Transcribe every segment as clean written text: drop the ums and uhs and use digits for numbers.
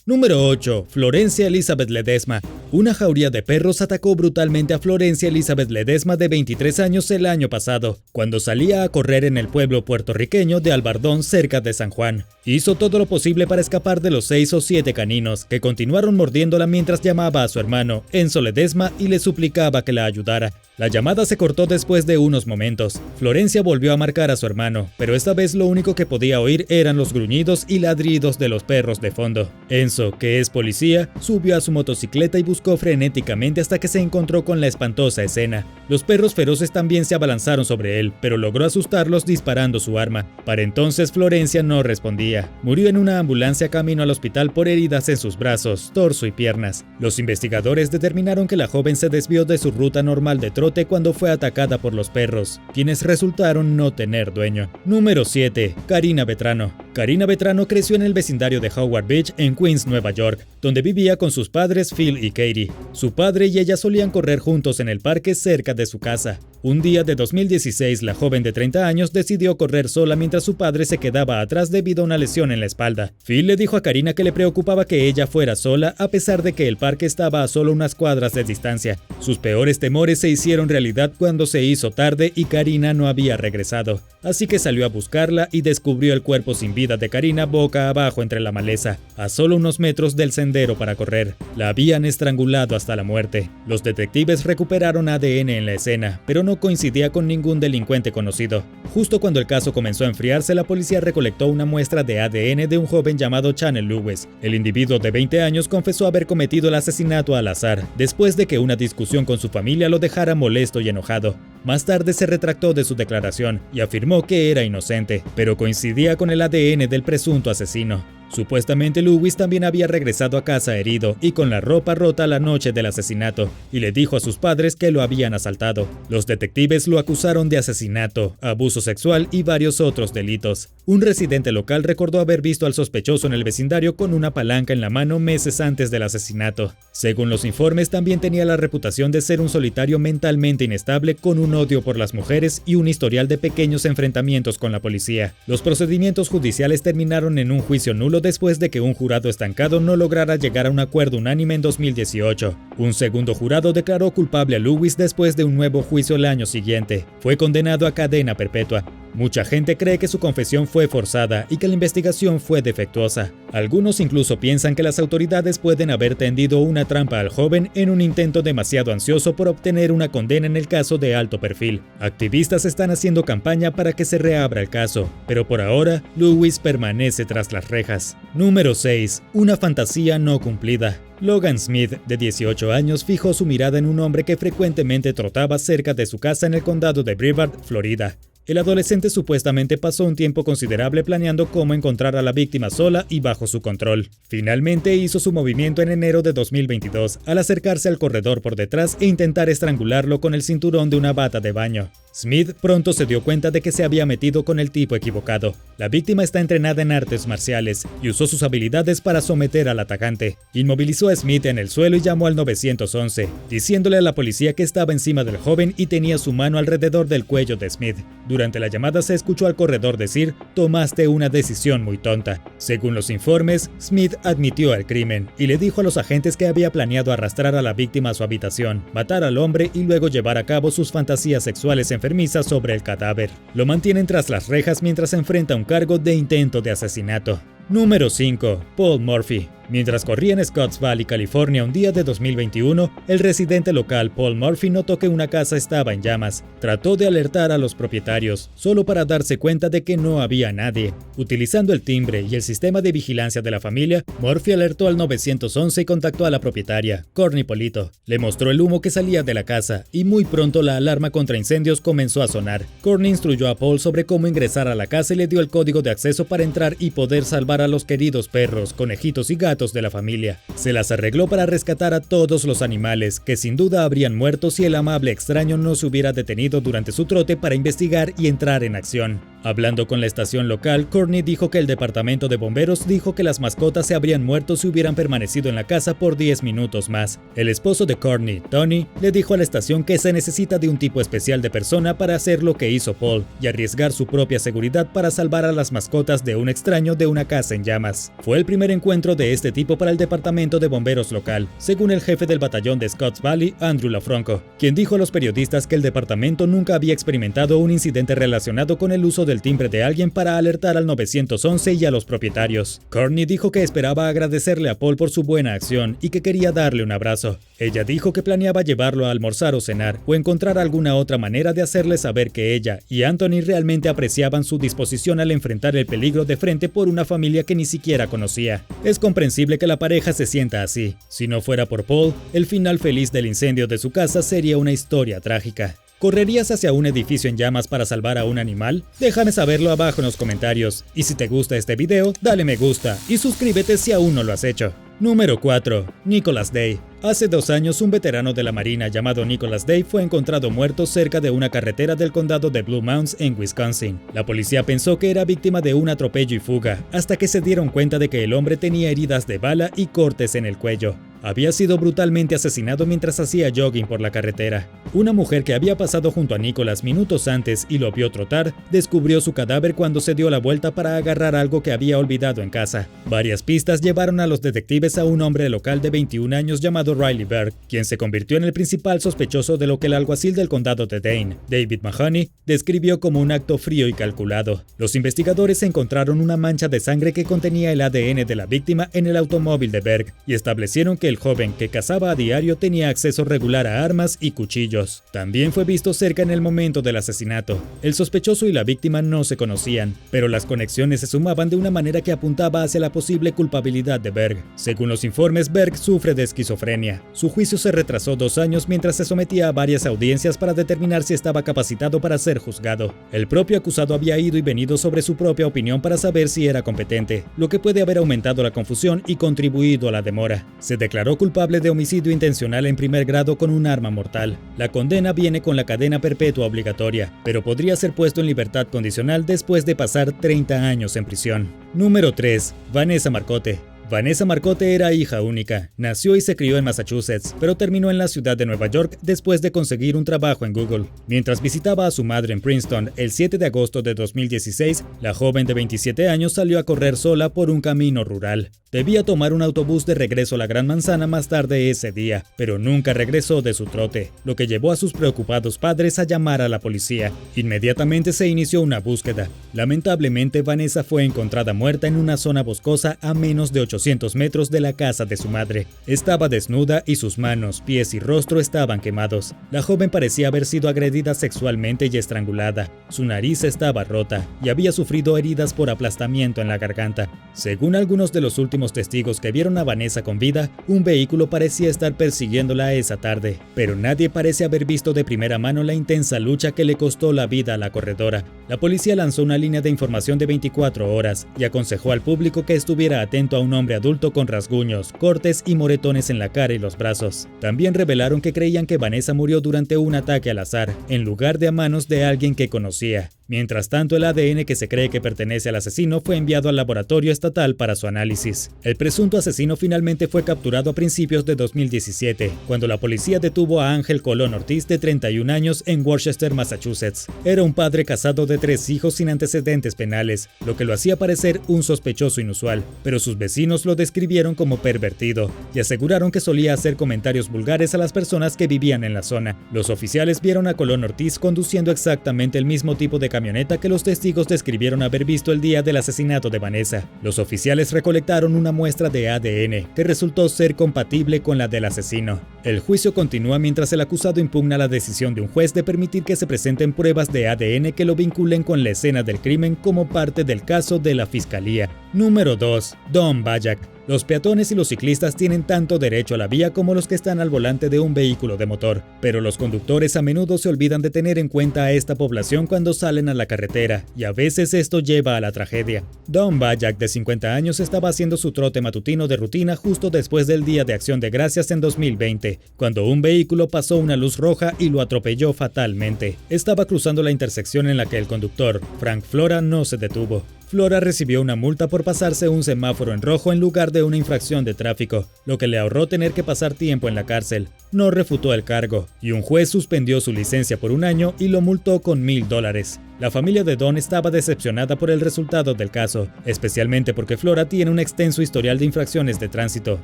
Número 8. Florencia Elizabeth Ledesma. Una jauría de perros atacó brutalmente a Florencia Elizabeth Ledesma, de 23 años, el año pasado, cuando salía a correr en el pueblo puertorriqueño de Albardón, cerca de San Juan. Hizo todo lo posible para escapar de los 6 o 7 caninos, que continuaron mordiéndola mientras llamaba a su hermano, Enzo Ledesma, y le suplicaba que la ayudara. La llamada se cortó después de unos momentos. Florencia volvió a marcar a su hermano, pero esta vez lo único que podía oír eran los gruñidos y ladridos de los perros de fondo. Enzo, que es policía, subió a su motocicleta y buscó frenéticamente hasta que se encontró con la espantosa escena. Los perros feroces también se abalanzaron sobre él, pero logró asustarlos disparando su arma. Para entonces Florencia no respondía. Murió en una ambulancia camino al hospital por heridas en sus brazos, torso y piernas. Los investigadores determinaron que la joven se desvió de su ruta normal de trote cuando fue atacada por los perros, quienes resultaron no tener dueño. Número 7. Karina Vetrano. Karina Vetrano creció en el vecindario de Howard Beach, en Queens, Nueva York, donde vivía con sus padres Phil y Katie. Su padre y ella solían correr juntos en el parque cerca de su casa. Un día de 2016, la joven de 30 años decidió correr sola mientras su padre se quedaba atrás debido a una lesión en la espalda. Phil le dijo a Karina que le preocupaba que ella fuera sola, a pesar de que el parque estaba a solo unas cuadras de distancia. Sus peores temores se hicieron realidad cuando se hizo tarde y Karina no había regresado. Así que salió a buscarla y descubrió el cuerpo sin vida de Karina boca abajo entre la maleza, a solo unos metros del sendero para correr. La habían estrangulado hasta la muerte. Los detectives recuperaron ADN en la escena, pero no coincidía con ningún delincuente conocido. Justo cuando el caso comenzó a enfriarse, la policía recolectó una muestra de ADN de un joven llamado Chanel Lewis. El individuo de 20 años confesó haber cometido el asesinato al azar, después de que una discusión con su familia lo dejara molesto y enojado. Más tarde se retractó de su declaración y afirmó que era inocente, pero coincidía con el ADN del presunto asesino. Supuestamente Lewis también había regresado a casa herido y con la ropa rota la noche del asesinato, y le dijo a sus padres que lo habían asaltado. Los detectives lo acusaron de asesinato, abuso sexual y varios otros delitos. Un residente local recordó haber visto al sospechoso en el vecindario con una palanca en la mano meses antes del asesinato. Según los informes, también tenía la reputación de ser un solitario mentalmente inestable con un odio por las mujeres y un historial de pequeños enfrentamientos con la policía. Los procedimientos judiciales terminaron en un juicio nulo después de que un jurado estancado no lograra llegar a un acuerdo unánime en 2018. Un segundo jurado declaró culpable a Lewis después de un nuevo juicio el año siguiente. Fue condenado a cadena perpetua. Mucha gente cree que su confesión fue forzada y que la investigación fue defectuosa. Algunos incluso piensan que las autoridades pueden haber tendido una trampa al joven en un intento demasiado ansioso por obtener una condena en el caso de alto perfil. Activistas están haciendo campaña para que se reabra el caso, pero por ahora, Lewis permanece tras las rejas. Número 6. Una fantasía no cumplida. Logan Smith, de 18 años, fijó su mirada en un hombre que frecuentemente trotaba cerca de su casa en el condado de Brevard, Florida. El adolescente supuestamente pasó un tiempo considerable planeando cómo encontrar a la víctima sola y bajo su control. Finalmente hizo su movimiento en enero de 2022, al acercarse al corredor por detrás e intentar estrangularlo con el cinturón de una bata de baño. Smith pronto se dio cuenta de que se había metido con el tipo equivocado. La víctima está entrenada en artes marciales y usó sus habilidades para someter al atacante. Inmovilizó a Smith en el suelo y llamó al 911, diciéndole a la policía que estaba encima del joven y tenía su mano alrededor del cuello de Smith. Durante la llamada se escuchó al corredor decir: "Tomaste una decisión muy tonta". Según los informes, Smith admitió el crimen y le dijo a los agentes que había planeado arrastrar a la víctima a su habitación, matar al hombre y luego llevar a cabo sus fantasías sexuales enfermizas sobre el cadáver. Lo mantienen tras las rejas mientras enfrenta un cargo de intento de asesinato. Número 5. Paul Murphy. Mientras corría en Scotts Valley, California, un día de 2021, el residente local Paul Murphy notó que una casa estaba en llamas. Trató de alertar a los propietarios, solo para darse cuenta de que no había nadie. Utilizando el timbre y el sistema de vigilancia de la familia, Murphy alertó al 911 y contactó a la propietaria, Courtney Polito. Le mostró el humo que salía de la casa y muy pronto la alarma contra incendios comenzó a sonar. Courtney instruyó a Paul sobre cómo ingresar a la casa y le dio el código de acceso para entrar y poder salvar a los queridos perros, conejitos y gatos de la familia. Se las arregló para rescatar a todos los animales, que sin duda habrían muerto si el amable extraño no se hubiera detenido durante su trote para investigar y entrar en acción. Hablando con la estación local, Courtney dijo que el departamento de bomberos dijo que las mascotas se habrían muerto si hubieran permanecido en la casa por 10 minutos más. El esposo de Courtney, Tony, le dijo a la estación que se necesita de un tipo especial de persona para hacer lo que hizo Paul y arriesgar su propia seguridad para salvar a las mascotas de un extraño de una casa en llamas. Fue el primer encuentro de este tipo para el departamento de bomberos local, según el jefe del batallón de Scotts Valley, Andrew LaFranco, quien dijo a los periodistas que el departamento nunca había experimentado un incidente relacionado con el uso del timbre de alguien para alertar al 911 y a los propietarios. Courtney dijo que esperaba agradecerle a Paul por su buena acción y que quería darle un abrazo. Ella dijo que planeaba llevarlo a almorzar o cenar, o encontrar alguna otra manera de hacerle saber que ella y Anthony realmente apreciaban su disposición al enfrentar el peligro de frente por una familia que ni siquiera conocía. Es comprensible que la pareja se sienta así. Si no fuera por Paul, el final feliz del incendio de su casa sería una historia trágica. ¿Correrías hacia un edificio en llamas para salvar a un animal? Déjame saberlo abajo en los comentarios. Y si te gusta este video, dale me gusta y suscríbete si aún no lo has hecho. Número 4. Nicholas Day. Hace 2 años, un veterano de la Marina llamado Nicholas Day fue encontrado muerto cerca de una carretera del condado de Blue Mounds en Wisconsin. La policía pensó que era víctima de un atropello y fuga, hasta que se dieron cuenta de que el hombre tenía heridas de bala y cortes en el cuello. Había sido brutalmente asesinado mientras hacía jogging por la carretera. Una mujer que había pasado junto a Nicholas minutos antes y lo vio trotar, descubrió su cadáver cuando se dio la vuelta para agarrar algo que había olvidado en casa. Varias pistas llevaron a los detectives a un hombre local de 21 años llamado Riley Berg, quien se convirtió en el principal sospechoso de lo que el alguacil del condado de Dane, David Mahoney, describió como un acto frío y calculado. Los investigadores encontraron una mancha de sangre que contenía el ADN de la víctima en el automóvil de Berg y establecieron que el joven que cazaba a diario tenía acceso regular a armas y cuchillos. También fue visto cerca en el momento del asesinato. El sospechoso y la víctima no se conocían, pero las conexiones se sumaban de una manera que apuntaba hacia la posible culpabilidad de Berg. Según los informes, Berg sufre de esquizofrenia. Su juicio se retrasó 2 años mientras se sometía a varias audiencias para determinar si estaba capacitado para ser juzgado. El propio acusado había ido y venido sobre su propia opinión para saber si era competente, lo que puede haber aumentado la confusión y contribuido a la demora. Se declaró culpable de homicidio intencional en primer grado con un arma mortal. La condena viene con la cadena perpetua obligatoria, pero podría ser puesto en libertad condicional después de pasar 30 años en prisión. Número 3. Vanessa Marcotte. Vanessa Marcotte era hija única, nació y se crió en Massachusetts, pero terminó en la ciudad de Nueva York después de conseguir un trabajo en Google. Mientras visitaba a su madre en Princeton el 7 de agosto de 2016, la joven de 27 años salió a correr sola por un camino rural. Debía tomar un autobús de regreso a la Gran Manzana más tarde ese día, pero nunca regresó de su trote, lo que llevó a sus preocupados padres a llamar a la policía. Inmediatamente se inició una búsqueda. Lamentablemente, Vanessa fue encontrada muerta en una zona boscosa a menos de 800 metros de la casa de su madre. Estaba desnuda y sus manos, pies y rostro estaban quemados. La joven parecía haber sido agredida sexualmente y estrangulada. Su nariz estaba rota y había sufrido heridas por aplastamiento en la garganta. Según algunos de los últimos testigos que vieron a Vanessa con vida, un vehículo parecía estar persiguiéndola esa tarde, pero nadie parece haber visto de primera mano la intensa lucha que le costó la vida a la corredora. La policía lanzó una línea de información de 24 horas y aconsejó al público que estuviera atento a un hombre adulto con rasguños, cortes y moretones en la cara y los brazos. También revelaron que creían que Vanessa murió durante un ataque al azar, en lugar de a manos de alguien que conocía. Mientras tanto, el ADN que se cree que pertenece al asesino fue enviado al laboratorio estatal para su análisis. El presunto asesino finalmente fue capturado a principios de 2017, cuando la policía detuvo a Ángel Colón Ortiz, de 31 años, en Worcester, Massachusetts. Era un padre casado de 3 hijos sin antecedentes penales, lo que lo hacía parecer un sospechoso inusual, pero sus vecinos lo describieron como pervertido y aseguraron que solía hacer comentarios vulgares a las personas que vivían en la zona. Los oficiales vieron a Colón Ortiz conduciendo exactamente el mismo tipo de camioneta que los testigos describieron haber visto el día del asesinato de Vanessa. Los oficiales recolectaron una muestra de ADN que resultó ser compatible con la del asesino. El juicio continúa mientras el acusado impugna la decisión de un juez de permitir que se presenten pruebas de ADN que lo vinculen con la escena del crimen como parte del caso de la fiscalía. Número 2. Don Bajak. Los peatones y los ciclistas tienen tanto derecho a la vía como los que están al volante de un vehículo de motor, pero los conductores a menudo se olvidan de tener en cuenta a esta población cuando salen a la carretera, y a veces esto lleva a la tragedia. Don Bajak, de 50 años, estaba haciendo su trote matutino de rutina justo después del Día de Acción de Gracias en 2020, cuando un vehículo pasó una luz roja y lo atropelló fatalmente. Estaba cruzando la intersección en la que el conductor, Frank Flora, no se detuvo. Flora recibió una multa por pasarse un semáforo en rojo en lugar de una infracción de tráfico, lo que le ahorró tener que pasar tiempo en la cárcel. No refutó el cargo, y un juez suspendió su licencia por un año y lo multó con $1000. La familia de Don estaba decepcionada por el resultado del caso, especialmente porque Flora tiene un extenso historial de infracciones de tránsito,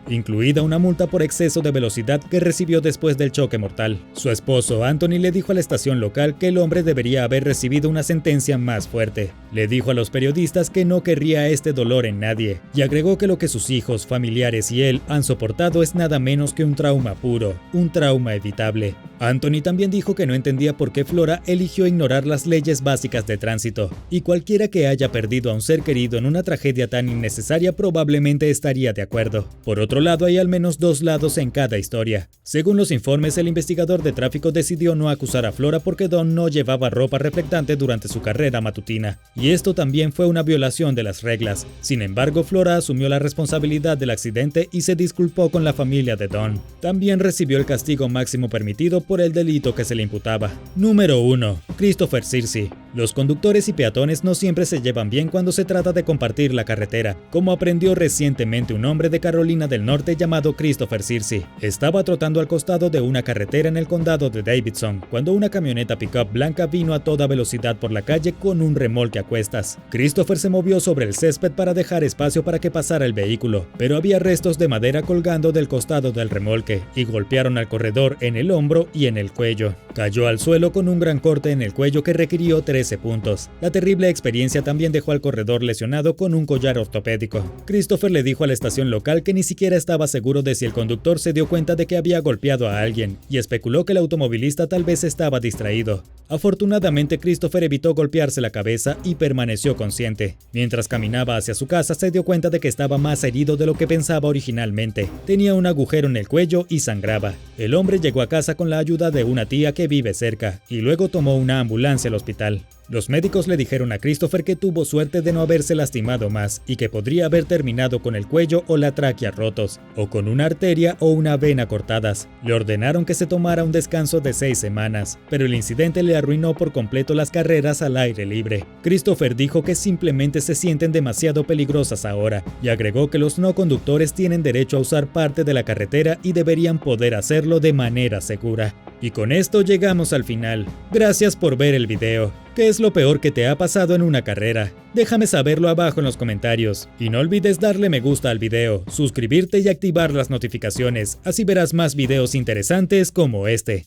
incluida una multa por exceso de velocidad que recibió después del choque mortal. Su esposo, Anthony, le dijo a la estación local que el hombre debería haber recibido una sentencia más fuerte. Le dijo a los periodistas que no querría este dolor en nadie, y agregó que lo que sus hijos, familiares y él han soportado es nada menos que un trauma puro, un trauma evitable. Anthony también dijo que no entendía por qué Flora eligió ignorar las leyes básicas de tránsito, y cualquiera que haya perdido a un ser querido en una tragedia tan innecesaria probablemente estaría de acuerdo. Por otro lado, hay al menos dos lados en cada historia. Según los informes, el investigador de tráfico decidió no acusar a Flora porque Don no llevaba ropa reflectante durante su carrera matutina, y esto también fue una violación de las reglas. Sin embargo, Flora asumió la responsabilidad del accidente y se disculpó con la familia de Don. También recibió el castigo máximo permitido por el delito que se le imputaba. Número 1. Christopher Searcy. Los conductores y peatones no siempre se llevan bien cuando se trata de compartir la carretera, como aprendió recientemente un hombre de Carolina del Norte llamado Christopher Searcy. Estaba trotando al costado de una carretera en el condado de Davidson, cuando una camioneta pick-up blanca vino a toda velocidad por la calle con un remolque a cuestas. Christopher se movió sobre el césped para dejar espacio para que pasara el vehículo, pero había restos de madera colgando del costado del remolque y golpearon al corredor en el hombro y en el cuello. Cayó al suelo con un gran corte en el cuello que requirió 13 puntos. La terrible experiencia también dejó al corredor lesionado con un collar ortopédico. Christopher le dijo a la estación local que ni siquiera estaba seguro de si el conductor se dio cuenta de que había golpeado a alguien, y especuló que el automovilista tal vez estaba distraído. Afortunadamente, Christopher evitó golpearse la cabeza y permaneció consciente. Mientras caminaba hacia su casa, se dio cuenta de que estaba más herido de lo que pensaba originalmente. Tenía un agujero en el cuello y sangraba. El hombre llegó a casa con la ayuda de una tía que vive cerca, y luego tomó una ambulancia al hospital. Los médicos le dijeron a Christopher que tuvo suerte de no haberse lastimado más y que podría haber terminado con el cuello o la tráquea rotos, o con una arteria o una vena cortadas. Le ordenaron que se tomara un descanso de 6 semanas, pero el incidente le arruinó por completo las carreras al aire libre. Christopher dijo que simplemente se sienten demasiado peligrosas ahora, y agregó que los no conductores tienen derecho a usar parte de la carretera y deberían poder hacerlo de manera segura. Y con esto llegamos al final. Gracias por ver el video. ¿Qué es lo peor que te ha pasado en una carrera? Déjame saberlo abajo en los comentarios. Y no olvides darle me gusta al video, suscribirte y activar las notificaciones, así verás más videos interesantes como este.